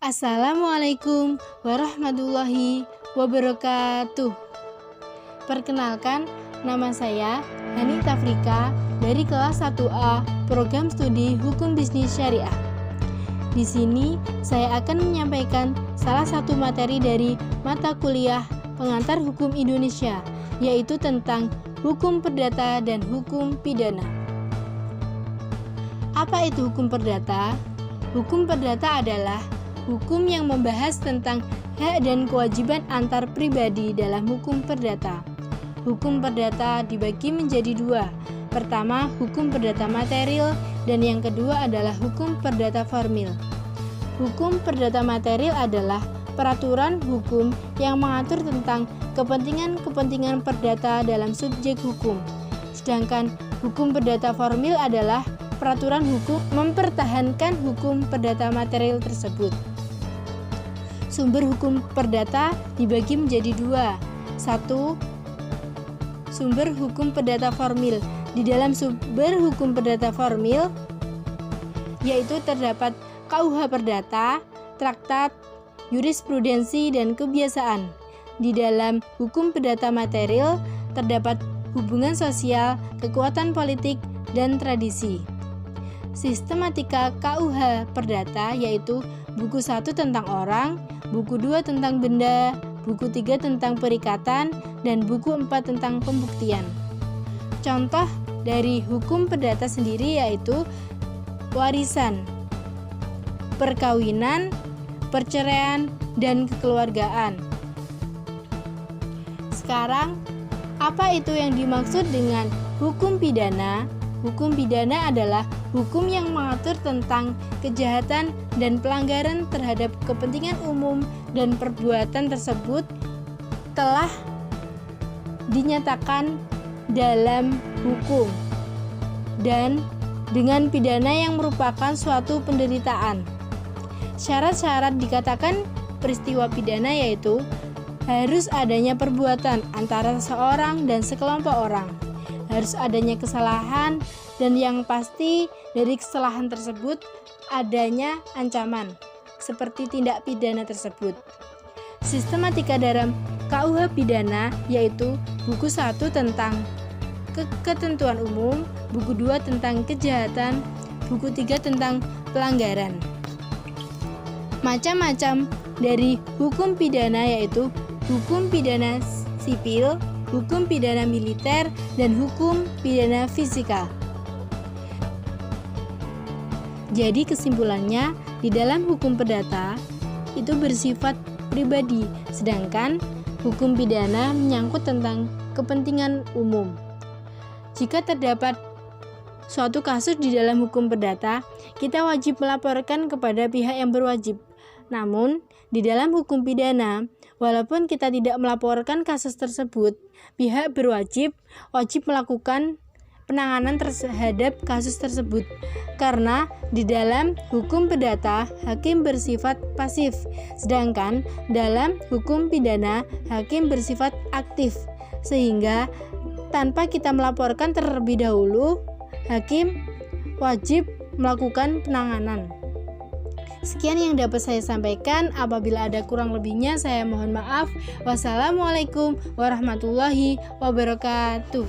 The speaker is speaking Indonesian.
Assalamualaikum warahmatullahi wabarakatuh. Perkenalkan, nama saya Hani Tafrika dari kelas 1A Program Studi Hukum Bisnis Syariah. Di sini saya akan menyampaikan salah satu materi dari mata kuliah Pengantar Hukum Indonesia, yaitu tentang hukum perdata dan hukum pidana. Apa itu hukum perdata? Hukum perdata adalah hukum yang membahas tentang hak dan kewajiban antar pribadi dalam hukum perdata. Hukum perdata dibagi menjadi dua. Pertama, hukum perdata material, dan yang kedua adalah hukum perdata formil. Hukum perdata material adalah peraturan hukum yang mengatur tentang kepentingan-kepentingan perdata dalam subjek hukum. Sedangkan hukum perdata formil adalah peraturan hukum mempertahankan hukum perdata material tersebut. Sumber hukum perdata dibagi menjadi dua. Satu, sumber hukum perdata formil. Di dalam sumber hukum perdata formil yaitu terdapat KUH Perdata, Traktat, Jurisprudensi, dan Kebiasaan. Di dalam hukum perdata material terdapat hubungan sosial, kekuatan politik, dan tradisi. Sistematika KUH Perdata yaitu buku 1 tentang orang, buku 2 tentang benda, buku 3 tentang perikatan, dan buku 4 tentang pembuktian. Contoh dari hukum perdata sendiri yaitu warisan, perkawinan, perceraian, dan kekeluargaan. Sekarang, apa itu yang dimaksud dengan hukum pidana? Hukum pidana adalah hukum yang mengatur tentang kejahatan dan pelanggaran terhadap kepentingan umum dan perbuatan tersebut telah dinyatakan dalam hukum dan dengan pidana yang merupakan suatu penderitaan. Syarat-syarat dikatakan peristiwa pidana yaitu harus adanya perbuatan antara seseorang dan sekelompok orang, harus adanya kesalahan, dan yang pasti dari kesalahan tersebut adanya ancaman seperti tindak pidana tersebut. Sistematika dalam KUH pidana yaitu buku 1 tentang ketentuan umum, buku 2 tentang kejahatan, buku 3 tentang pelanggaran. Macam-macam dari hukum pidana yaitu hukum pidana sipil, hukum pidana militer, dan hukum pidana fisikal. Jadi kesimpulannya, di dalam hukum perdata itu bersifat pribadi, sedangkan hukum pidana menyangkut tentang kepentingan umum. Jika terdapat suatu kasus di dalam hukum perdata, kita wajib melaporkan kepada pihak yang berwajib. Namun, di dalam hukum pidana, walaupun kita tidak melaporkan kasus tersebut, pihak berwajib wajib melakukan penanganan terhadap kasus tersebut. Karena di dalam hukum perdata, hakim bersifat pasif, sedangkan dalam hukum pidana, hakim bersifat aktif. Sehingga tanpa kita melaporkan terlebih dahulu, hakim wajib melakukan penanganan. Sekian yang dapat saya sampaikan. Apabila ada kurang lebihnya, saya mohon maaf. Wassalamualaikum warahmatullahi wabarakatuh.